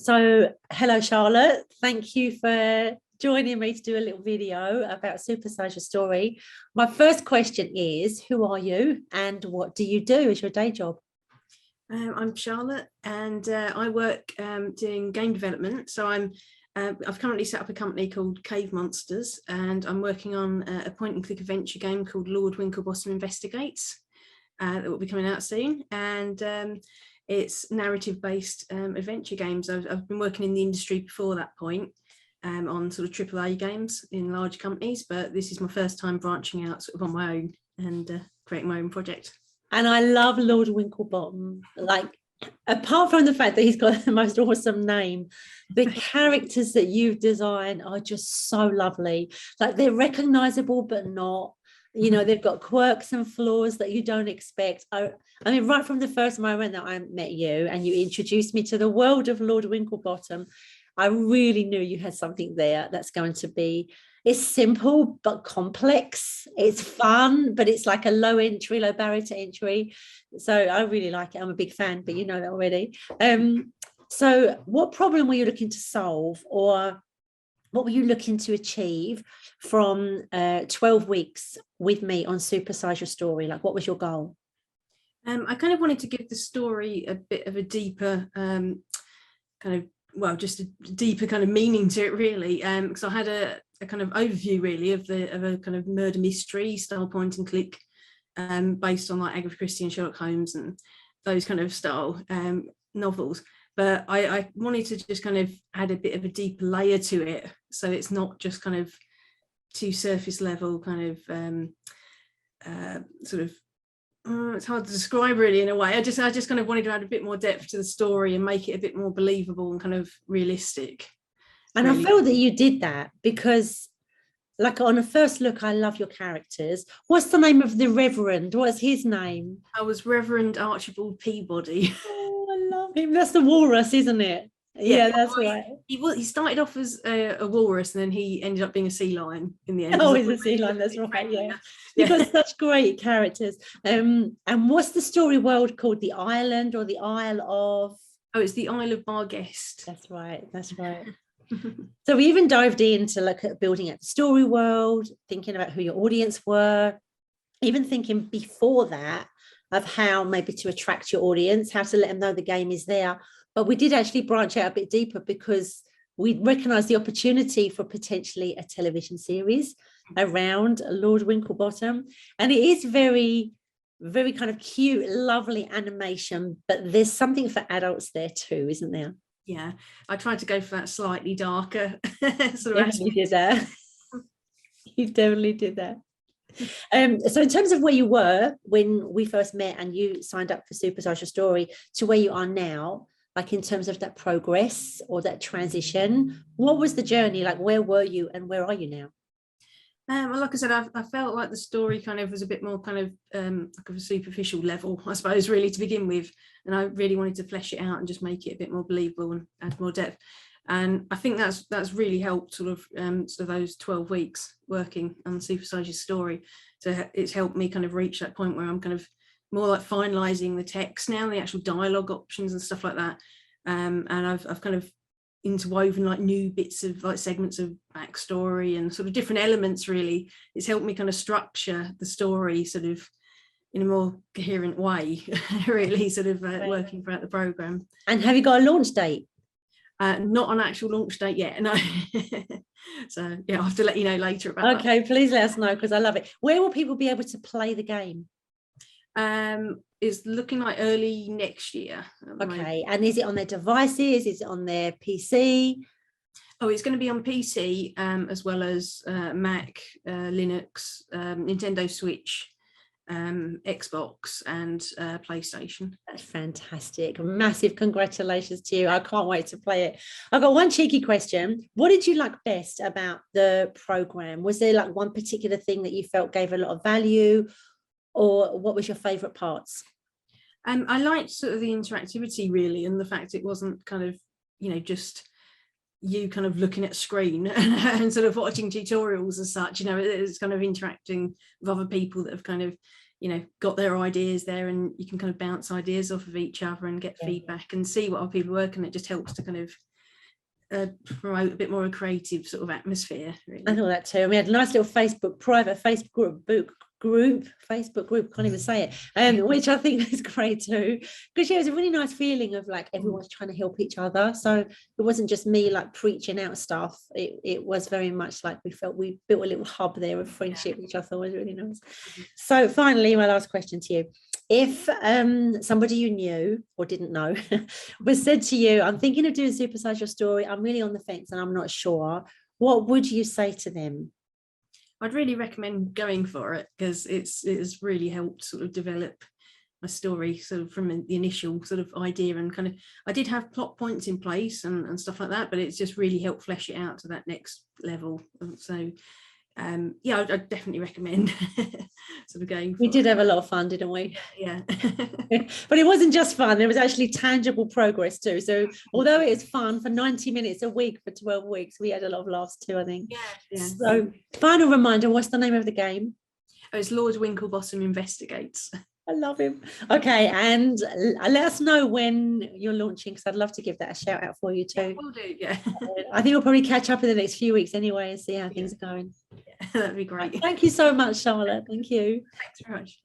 So, hello, Charlotte. Thank you for joining me to do a little video about Supersize Your Story. My first question is, who are you and what do you do as your day job? I'm Charlotte, and I work doing game development. So I've currently set up a company called Cave Monsters, and I'm working on a point-and-click adventure game called Winklebottom Investigates that will be coming out soon. And it's narrative-based adventure games. I've been working in the industry before that point on sort of AAA games in large companies, but this is my first time branching out sort of on my own and creating my own project. And I love Lord Winklebottom. Like, apart from the fact that he's got the most awesome name, the characters that you've designed are just so lovely. Like, they're recognizable, but not. You know, they've got quirks and flaws that you don't expect. I mean, right from the first moment that I met you and you introduced me to the world of Lord Winklebottom, I really knew you had something there that's going to be, it's simple but complex. It's fun, but it's like a low barrier to entry. So I really like it. I'm a big fan, but you know that already. So what problem were you looking to solve, or what were you looking to achieve from 12 weeks with me on Supersize Your Story? Like, what was your goal? I kind of wanted to give the story a bit of a deeper just a deeper kind of meaning to it, really, because I had a kind of overview really of a kind of murder mystery style point and click based on like Agatha Christie and Sherlock Holmes and those kind of style novels, but I wanted to just kind of add a bit of a deeper layer to it, so it's not just kind of too surface level kind of it's hard to describe really in a way. I just kind of wanted to add a bit more depth to the story and make it a bit more believable and kind of realistic. And really, I feel that you did that because, like, on a first look, I love your characters. What's the name of the Reverend? What's his name? I was Reverend Archibald Peabody. Oh, I love him. That's the walrus, isn't it? Yeah, that's right. He started off as a walrus, and then he ended up being a sea lion in the end. Oh, he's a sea lion. That's right. Yeah, you've got such great characters. And what's the story world called? The island or the Isle of? Oh, it's the Isle of Barguest. That's right. That's right. So we even dived into look at building out the story world, thinking about who your audience were, even thinking before that of how maybe to attract your audience, how to let them know the game is there. But we did actually branch out a bit deeper because we recognise the opportunity for potentially a television series around Lord Winklebottom. And it is very, very kind of cute, lovely animation, but there's something for adults there too, isn't there? Yeah, I tried to go for that slightly darker sort of aspect. You did that. You definitely did that. So in terms of where you were when we first met and you signed up for Supersize Your Story to where you are now, like in terms of that progress or that transition, what was the journey? Like, where were you and where are you now? Well, like I said, I felt like the story kind of was a bit more kind of like of a superficial level, I suppose, really, to begin with. And I really wanted to flesh it out and just make it a bit more believable and add more depth. And I think that's really helped sort of those 12 weeks working on Supersize Your Story. So it's helped me kind of reach that point where I'm kind of more like finalising the text now, the actual dialogue options and stuff like that. And I've kind of interwoven like new bits of like segments of backstory and sort of different elements. Really, it's helped me kind of structure the story sort of in a more coherent way, really, sort of working throughout the program. And have you got a launch date? Not an actual launch date yet, no. So yeah, I'll have to let you know later about that. Okay, please let us know, because I love it. Where will people be able to play the game? It's looking like early next year. Okay, and is it on their devices? Is it on their PC? Oh, it's going to be on PC as well as Mac, Linux, Nintendo Switch, Xbox and PlayStation. That's fantastic. Massive congratulations to you. I can't wait to play it. I've got one cheeky question. What did you like best about the program? Was there like one particular thing that you felt gave a lot of value, or what was your favorite parts? I liked sort of the interactivity, really, and the fact it wasn't kind of, you know, just you kind of looking at screen and sort of watching tutorials as such. You know, it's kind of interacting with other people that have kind of, you know, got their ideas there, and you can kind of bounce ideas off of each other and get feedback and see what other people work, and it just helps to kind of promote a bit more a creative sort of atmosphere, really. I thought that too. And we had a nice little private Facebook group, can't even say it, which I think is great too, because it was a really nice feeling of like everyone's trying to help each other. So it wasn't just me like preaching out stuff. It was very much like we built a little hub there of friendship, which I thought was really nice. So finally, my last question to you: if somebody you knew or didn't know was said to you, I'm thinking of doing Supersize Your Story, I'm really on the fence and I'm not sure, what would you say to them? I'd really recommend going for it, because it has really helped sort of develop my story sort of from the initial sort of idea, and kind of I did have plot points in place and stuff like that, but it's just really helped flesh it out to that next level. And so yeah, I'd definitely recommend sort of going for we did have a lot of fun, didn't we? Yeah. But it wasn't just fun, there was actually tangible progress too. So although it is fun for 90 minutes a week for 12 weeks, we had a lot of laughs too, I think. Yeah. So final reminder, what's the name of the game? Oh, it's Lord Winklebottom Investigates. I love him. Okay, and let us know when you're launching, because I'd love to give that a shout out for you too. Will do, yeah. I think we'll probably catch up in the next few weeks anyway and see how things are going. Yeah, that'd be great. Thank you so much, Charlotte. Thank you. Thanks very much.